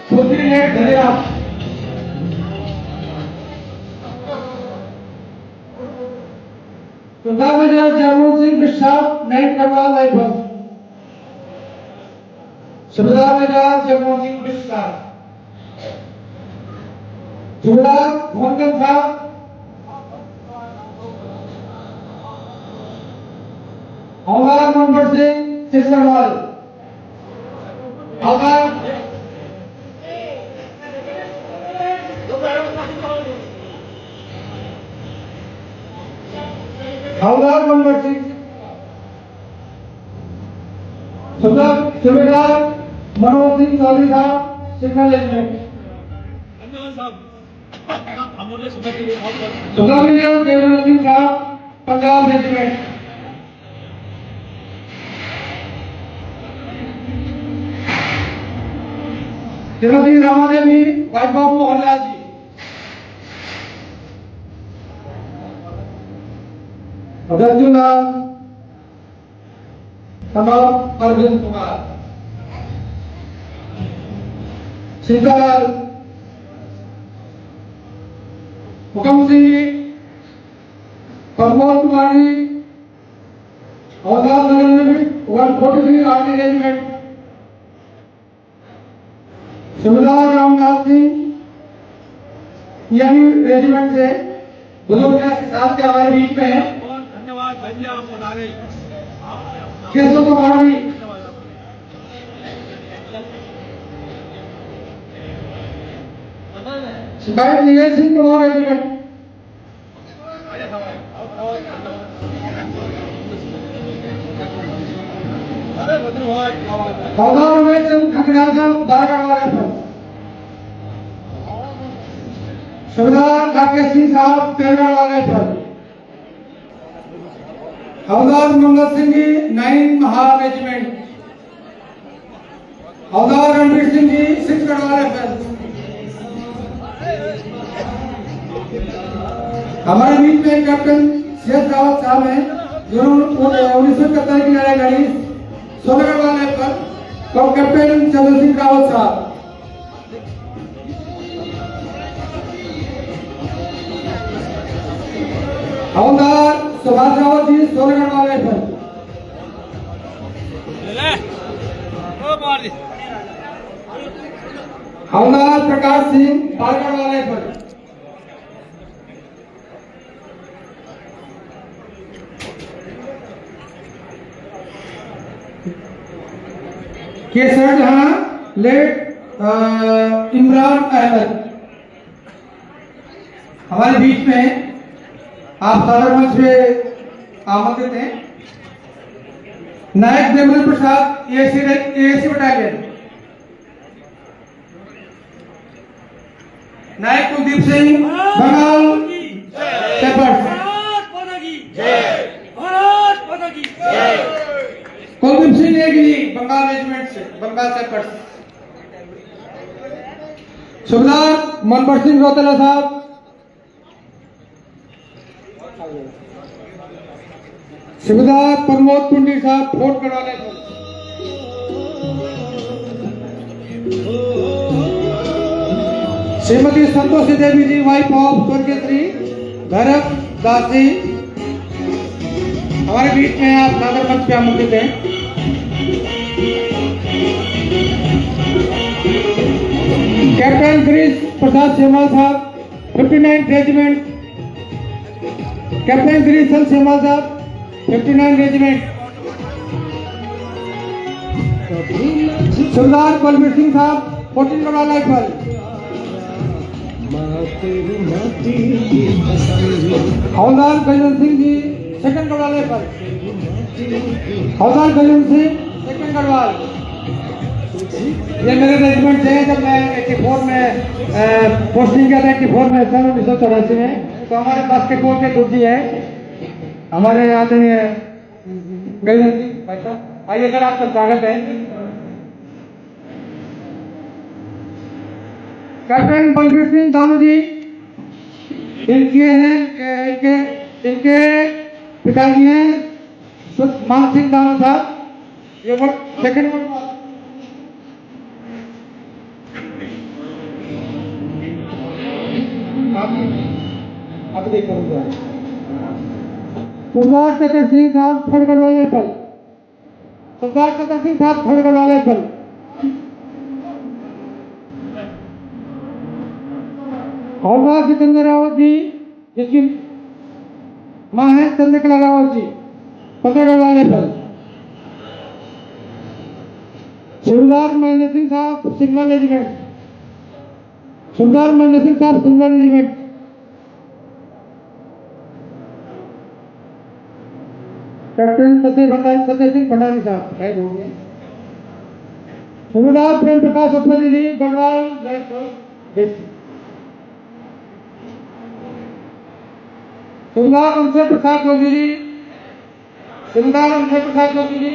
पुत्री लेट धन्यवाद। सुधामेदार जगमोहन सिंह बिश्राम नैन करवाल लाइफल। सुधामेदार जगमोहन सिंह बिश्राम। सुधार मोहन साहब हमारा नंबर से सिसरवाल हमारा हवलदार नंबर 6 सुबेदार मनोज सिंह चौधरी साहब सिग्नल रेजिमेंट। सुबेदार देवेंद्र सिंह साहब पंजाब रेजिमेंट। श्रीमती रामा देवी वैभव मोहनलाल जी। अर्जुनलाल तमाम अरविंद कुमार। सीतालाल हुकम सिंह प्रमोद कुमारी हवलदार नगर 143 आर्मी रेजिमेंट। सुबेदार रामनाथ सिंह यही रेजिमेंट से बुजुर्ग के साथ के हमारे बीच में है। केशव कुमार जी, सिपाही नीरज सिंह कुमार रेजिमेंट। हवलदार रमेश सिंह खकड़ियाल साहब दारगढ़। सुबेदार राकेश सिंह साहब तेलगढ़ वाले पर। हवलदार मंगल सिंह जी 9 महार रेजिमेंट। हवलदार रणवीर सिंह जी 6 गढ़वाल पर। हमारे बीच में कैप्टन शेख रावत साहब हैं, जिन्होंने 1971 की लड़ाई लड़ी 16 गढ़वाल पर, और कैप्टन चंद्र सिंह रावत साहब। हवलदार सुभाष रावत जी 16 गढ़वाल पर। हवलदार प्रकाश सिंह 12 गढ़वाल पर। केसर जहां लेट इमरान अहमद हमारे बीच में, आप सादर मंच पे आमंत्रित हैं। Naik Devendra Prasad ASC battalion. Naik Kuldeep Singh Bengal sappers. Kuldeep Singh Negi Bengal regiment से, बंगाल शेपर्ड। सुबेदार मनभर सिंह रोतेला साहब। सुबेदार प्रमोद पुंडी साहब fourth Garhwal. Shrimati Santoshi Devi ji, wife of स्वर्गीय श्री भैरव दास जी, हमारे बीच में आप नागर मंच पे आमंत्रित हैं। कैप्टन गिरीश प्रसाद सेमवाल साहब, 59 रेजिमेंट, कैप्टन गिरीश चंद्र सेमवाल साहब, 59 रेजिमेंट। सरदार बलबीर सिंह साहब, 14 गढ़वाल राइफल। हवलदार गजेंद्र सिंह जी, 2nd गढ़वाल राइफल। हवलदार गजेंद्र सिंह, 2nd गढ़वाल। ये मेरे रेजिमेंट थे जब मैं 84 में पोस्टिंग किया था, 84 में 1984 में। तो हमारे पास के कोर के दूजी है, हमारे आदरणीय गजेंद्र सिंह भाई साहब, आइए सर, आपका स्वागत है। कैप्टन बलबीर सिंह दानू जी, इनके हैं इनके पिताजी हैं मान सिंह दानू साहब, ये वो 2nd गढ़वाल। आप देखो सरदार सतर सिंह साहब, 3rd गढ़वाल राइफल। सरदार सतर सिंह साहब, 3rd गढ़वाल राइफल। हवलदार जितेंद्र रावत जी, जिसकी मां है चंद्रकला रावत जी, 15 गढ़वाल राइफल। सरदार महेंद्र सिंह साहब, सिग्नल रेजिमेंट। सरदार महेंद्र सिंह साहब, सिग्नल रेजिमेंट। कैप्टन सत्य सिंह भंडारी साहब, राइट हो गए। सरदार प्रेम प्रकाश उत्पति जी, गढ़वाल राइफल। सरदार अंशर प्रसाद जोगी जी, सरदार अंशर प्रसाद जोगी जी।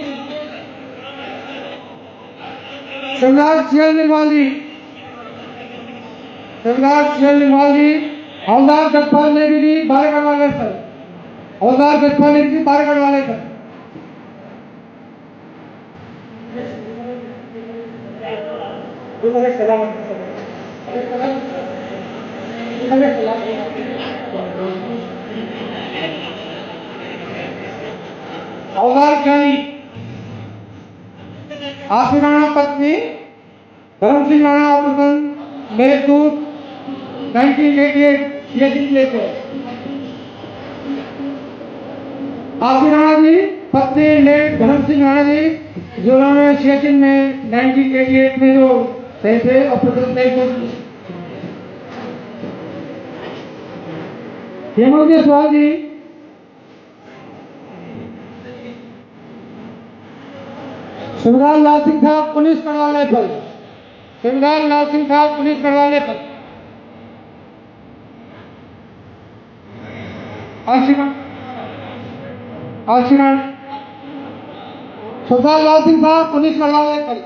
सरदार सीएल निर्वाल जी, सरदार सीएल निर्वाल जी। हवलदार जगपाल नेगी जी, 12 गढ़वाल राइफल। हवलदार जगपाल नेगी जी, 12 गढ़वाल राइफल। हवलदार ज्ञानी आशी राणा पत्नी धर्म सिंह राणा ऑपरेशन मेघदूत 1988 ये दिन लेते। आशी राणा जी पत्नी लेट धर्म सिंह राणा जी, जो उन्होंने सियाचिन में 1988 में जो सही थे ऑपरेशन मेघदूत। हेमंत जयसवाल जी, सरदार लाल सिंह साहब, 19 गढ़वाल राइफल। सरदार लाल सिंह साहब, 19 गढ़वाल राइफल। आशीर्वाद सरदार लाल सिंह साहब, 19 गढ़वाल राइफल।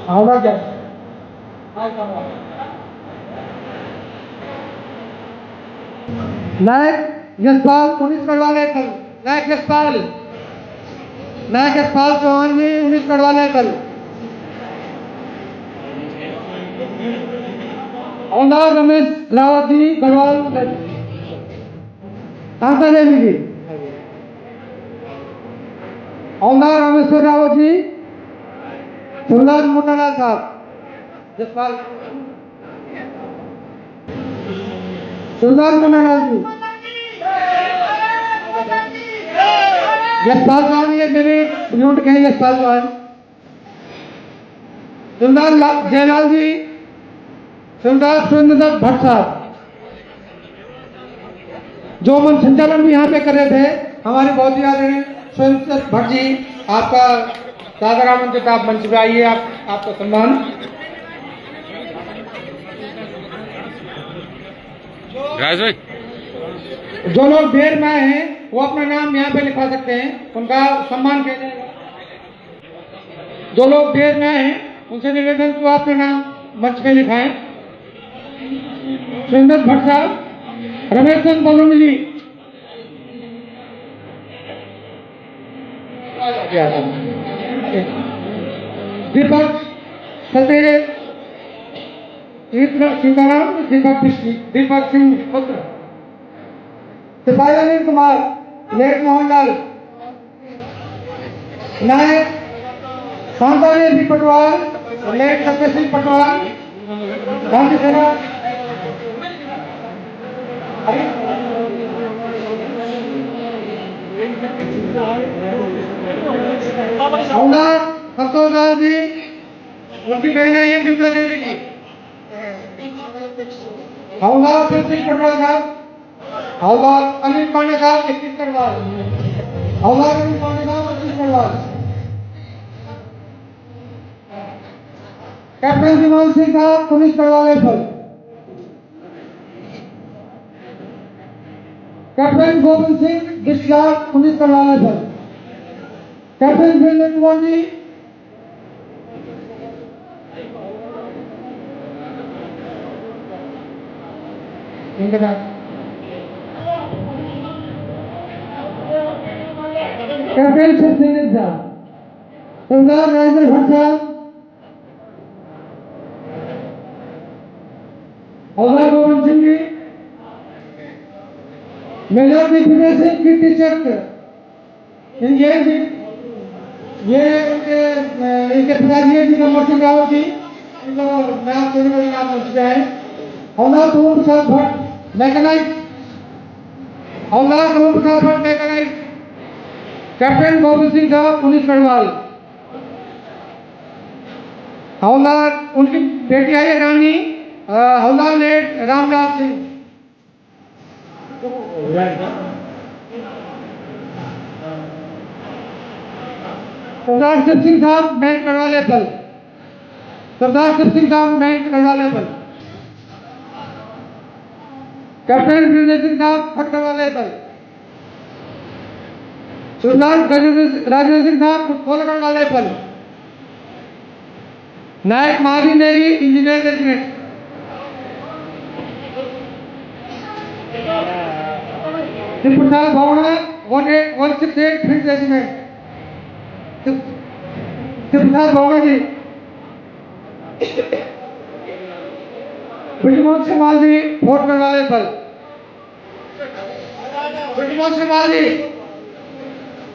हावड़ा क्या नायक यशपाल, 19 गढ़वाल राइफल। नायक यशपाल चौहान जी, 19 गढ़वाल राइफल। हवलदार रमेश रावत जी, गढ़वाल कांता देवी जी। हवलदार रामेश्वर रावत जी, सरदार मुन्नालाल साहब, जसपाल। सरदार मुन्नालाल जी, यशपाल चौहान, ये मेरे यूनिट के हैं, यशपाल चौहान। सरदार जयलाल जी, सरदार सुरेंद्र भट्ट साहब, जो मन संचालन भी यहाँ पे कर रहे थे हमारे बहुत ही आदरणीय सुरेंद्र भट्ट जी। आपका सादर आमंत्रित, आप मंच पे आइए, आपका सम्मान। राज भाई, जो लोग देर में आए हैं वो अपना नाम यहाँ पे लिखवा सकते हैं, उनका सम्मान किया जाएगा। जो लोग देर में आए हैं उनसे निवेदन तो अपना नाम मंच पे लिखाएं। सुरेंद्र भट्ट साहब, रमेश चंद्र बलूनी जी, दीपक सतेरे, सीताराम दीपक सिंह पुत्र, सिपाही अनिल कुमार, लेट मोहनलाल, नायक शांतादेवी पटवाल, लेट सत्य सिंह पटवाल, गांधी सेना हवलदार संतोष लाल जी, उनकी बहनें हैं विमला देवी जी, हवलदार सिंह पटवाल साहब, हवलदार अनिल पांडे साहब 21 करवाल, हवलदार अनिल पांडे साहब 25 करवाल, कैप्टन विमल सिंह साहब पुलिस करवाले फल, कैप्टन गोविंद सिंह बिस्ला पुलिस करवाले फल, कैप्टन वीरेंद्र कुमार जी, इनके साथ कैप्टन सत्येंद्र साहब, सरदार राजेंद्र भट्ट साहब, हवलदार गोविंद सिंह जी, मेजर दिग्विजय सिंह कीर्ति चक्र, ये इनके पिताजी जी का मोर्चिंग रावत जी, इनको नाम देने का नाम हो चुका है। हवलदार सोम प्रसाद भट्ट मैकेनाइज, हवलदार सोम प्रसाद भट्ट मैकेनाइज, कैप्टन गोविंद सिंह साहब पुलिस गढ़वाल, हवलदार उनकी बेटी आई रानी, हवलदार लेट रामदास सिंह, सरदार शिव सिंह साहब बैंक करवाले फल, सरदार शिव सिंह साहब बैंक करवाले फल, कैप्टन वीरेंद्र सिंह साहब फट करवाले फल, सरदार राजेंद्र सिंह साहब खोल करवाले फल, नायक महावीर नेगी इंजीनियर रेजिमेंट, शिवप्रसाद भावना 168 फील्ड रेजिमेंट, शिवप्रसाद भावना जी, ब्रिजमोहन सिंह जी फोर्ट करवाले फल, ब्रिजमोहन सिंह जी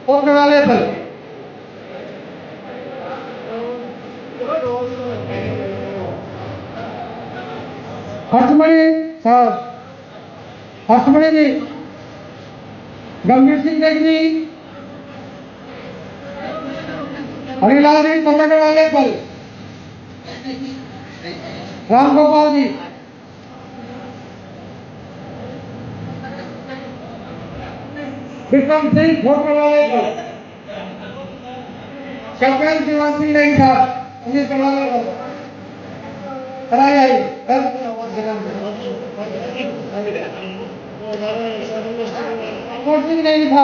फोर्ट करवाले फल, हर्षमणि साहब, हर्षमणि जी, गंभीर सिंह देव जी, हरिलाल जी पकड़ वाले फल, राम गोपाल जी, विक्रम सिंह फोर्ट वाले फल, कैप्टन शिवान सिंह नहीं था पुलिस करवाले फल, कराई आई सिंह नहीं था, सिंह नहीं था,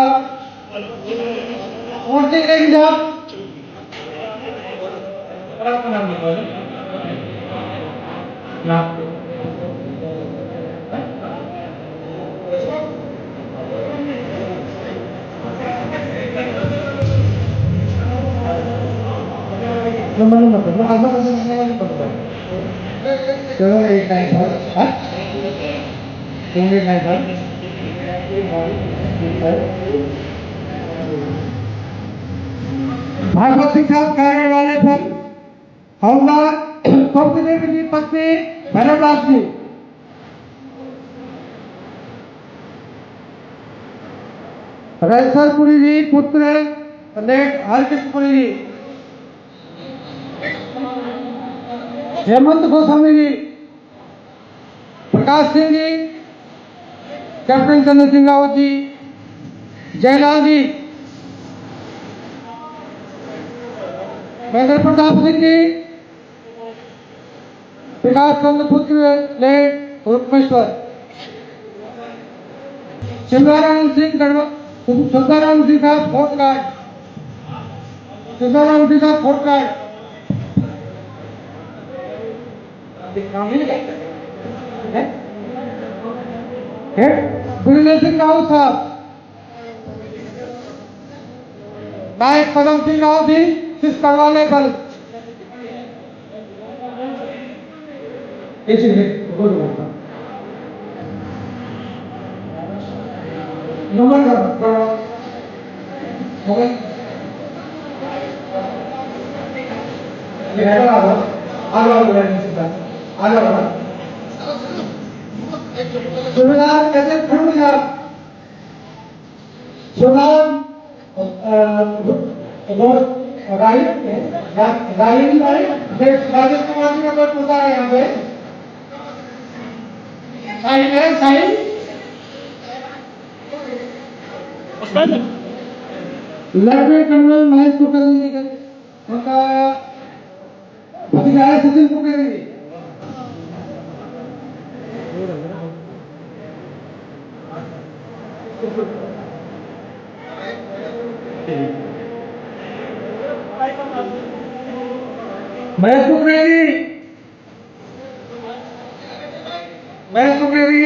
चलो एक नहीं था, नहीं था, भागवत सिंह साहब कार्य वाले पर, हवलदार कौशल देवी जी पत्नी भैरवदास जी, राजेश्वरपुरी जी पुत्र लेट हरकृष्णपुरी जी, हेमंत गोस्वामी जी, प्रकाश सिंह जी, कैप्टन चंद्र सिंह रावत जी, जयलाल जी, महेंद्र प्रताप सिंह जी, विकास चंद्र पुत्र लेट रूपमेश्वर, शिवराम सिंह सुंदराम सिंह का फोर्ट गार्ड, शिवराम सिंह का फोर्ट गार्ड, वीरेंद्र सिंह रावत साहब, नायक पदम सिंह रावत जी शिष्ट करवाले बल, सुबेदार कैसे खड़े हैं आप? सुबेदार राजेश कुमार जी का कोई पूछा है यहाँ पे? साहिल है, साहिल लेफ्टिनेंट कर्नल महेश कुलकर्णी जी उनका भतीजा है सचिन कुलकर्णी जी। महेश कुलकर्णी जी, महेश कुलकर्णी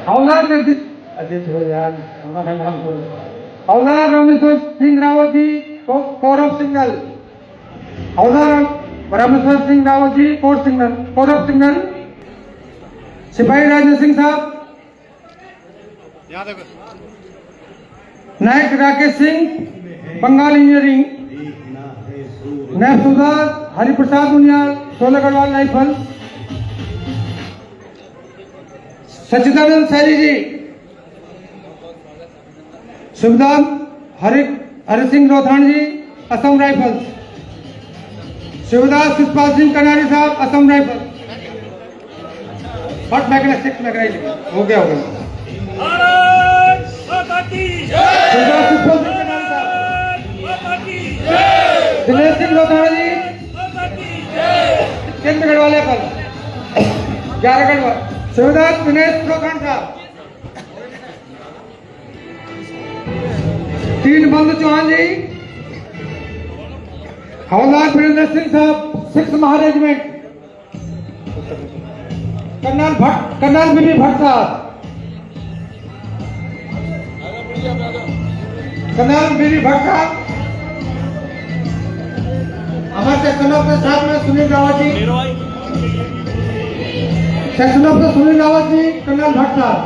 हवलदार हवलदार रामेश्वर सिंह रावत जी कौरव सिंगल, हवलदार रामेश्वर सिंह रावत जी कौरव सिंगल, सिपाही राजेश सिंह साहब, नायक राकेश सिंह बंगाल इंजीनियरिंग, नायब सुबेदार हरिप्रसाद मुनियाल 16 गढ़वाल राइफल, सच्चिदानंद सैनी जी सुबेदार हरि सिंह रोथान जी असम राइफल, सुबेदार शिषपाल सिंह कनारी साहब असम राइफल। फट मैगना 6 मैगना हो गया सुबेदार शिषपाल सिंह कनारी साहब, दिनेश सिंह लोधाना जी केंद्र गढ़वाले पर 11 गढ़वाल, सुबेदार दिनेश लोधान साहब, 3 बंधु चौहान जी, हवलदार वीरेंद्र सिंह साहब 6 महारेजिमेंट, कर्नल बीबी भट्ट साहब, कर्नल बीबी भट्ट साहब, हमारे सेक्शन ऑफ के साथ में Sunil Rawat ji, section of Sunil Rawat ji, colonel Bhatt साहब,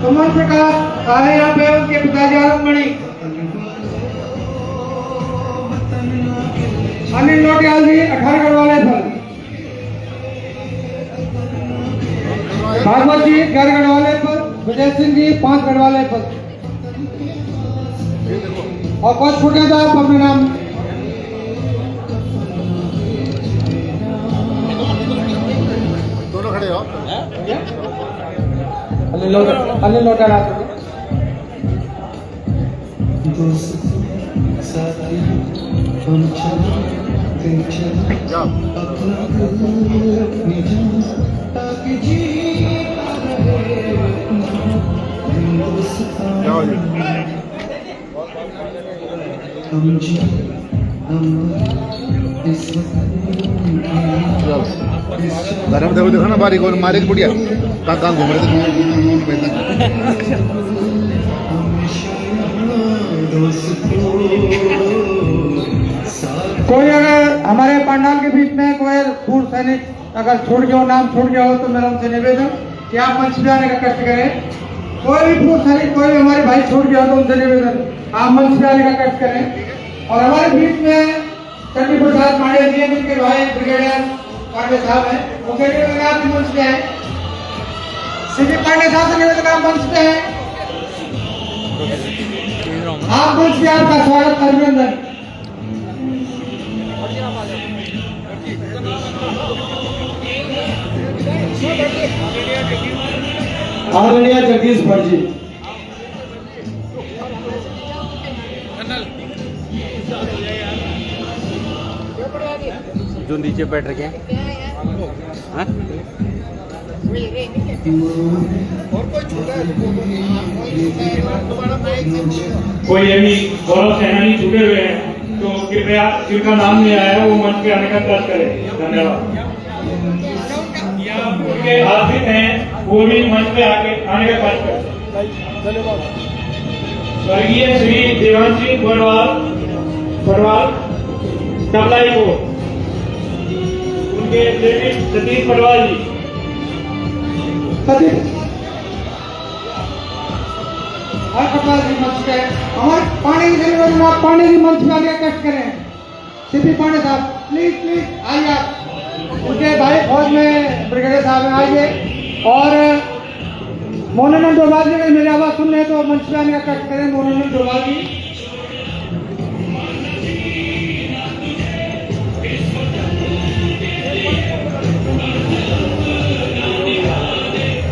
सुमन प्रकाश आए यहाँ पे उनके पिताजी आनंदमणि, अनिल नोटियाल जी 18 गढ़वाले फल, भागवत जी 11 गढ़वाले फल, विजय सिंह जी 5 गढ़वाले फल, और कुछ छूटे तो आप अपने नाम दोनों खड़े हो। अनिल लोटा जाओ। जाओ जी। गरम देखो ना बारी कौन मारे बुढ़िया कहाँ घूम रहे थे। कोई अगर हमारे पंडाल के बीच में कोई पूर्व सैनिक अगर छूट गया हो, नाम छूट गया हो, तो मेरा उनसे निवेदन कि आप मंच पे आने का कष्ट करें। कोई भी पूर्व सैनिक कोई भी हमारे भाई छूट गया हो तो उनसे निवेदन आप मंच पे आने का कष्ट करें। और हमारे बीच में चंडी प्रसाद पांडे जी उनके भाई ब्रिगेडियर पांडे साहब हैं, उनके निवेदन आप मंच पे आए। सीपी पांडे साहब से निवेदन आप मंच पे हैं, आप मंच पे आपका स्वागत अभिनंदन। आदरणीय जगदीश भट्ट जी, जो नीचे बैठ रखे हैं हाँ? कोई अभी गौरव सेनानी जुड़े हुए हैं तो कृपया जिनका नाम नहीं आया वो मंच पे आने का प्रयास करें। धन्यवाद। उनके आश्रित हैं वो भी मंच पे आने का प्रयास करें। स्वर्गीय श्री देवांशी गोरवाल पटवाल कमलाई को, उनके बेटे सतीश पटवाल जी। सतीश और पटवाल जी मंच पे, और पानी की जरूरत है, आप पानी की मंच पे आगे कष्ट करें। सीपी पांडे साहब प्लीज प्लीज आइए आप, उनके भाई फौज में ब्रिगेडियर साहब आइए। और मोनानंद डोभाल जी, अगर मेरी आवाज सुन रहे हैं तो मंच पे आने का कष्ट करें। मोनानंद डोभाल जी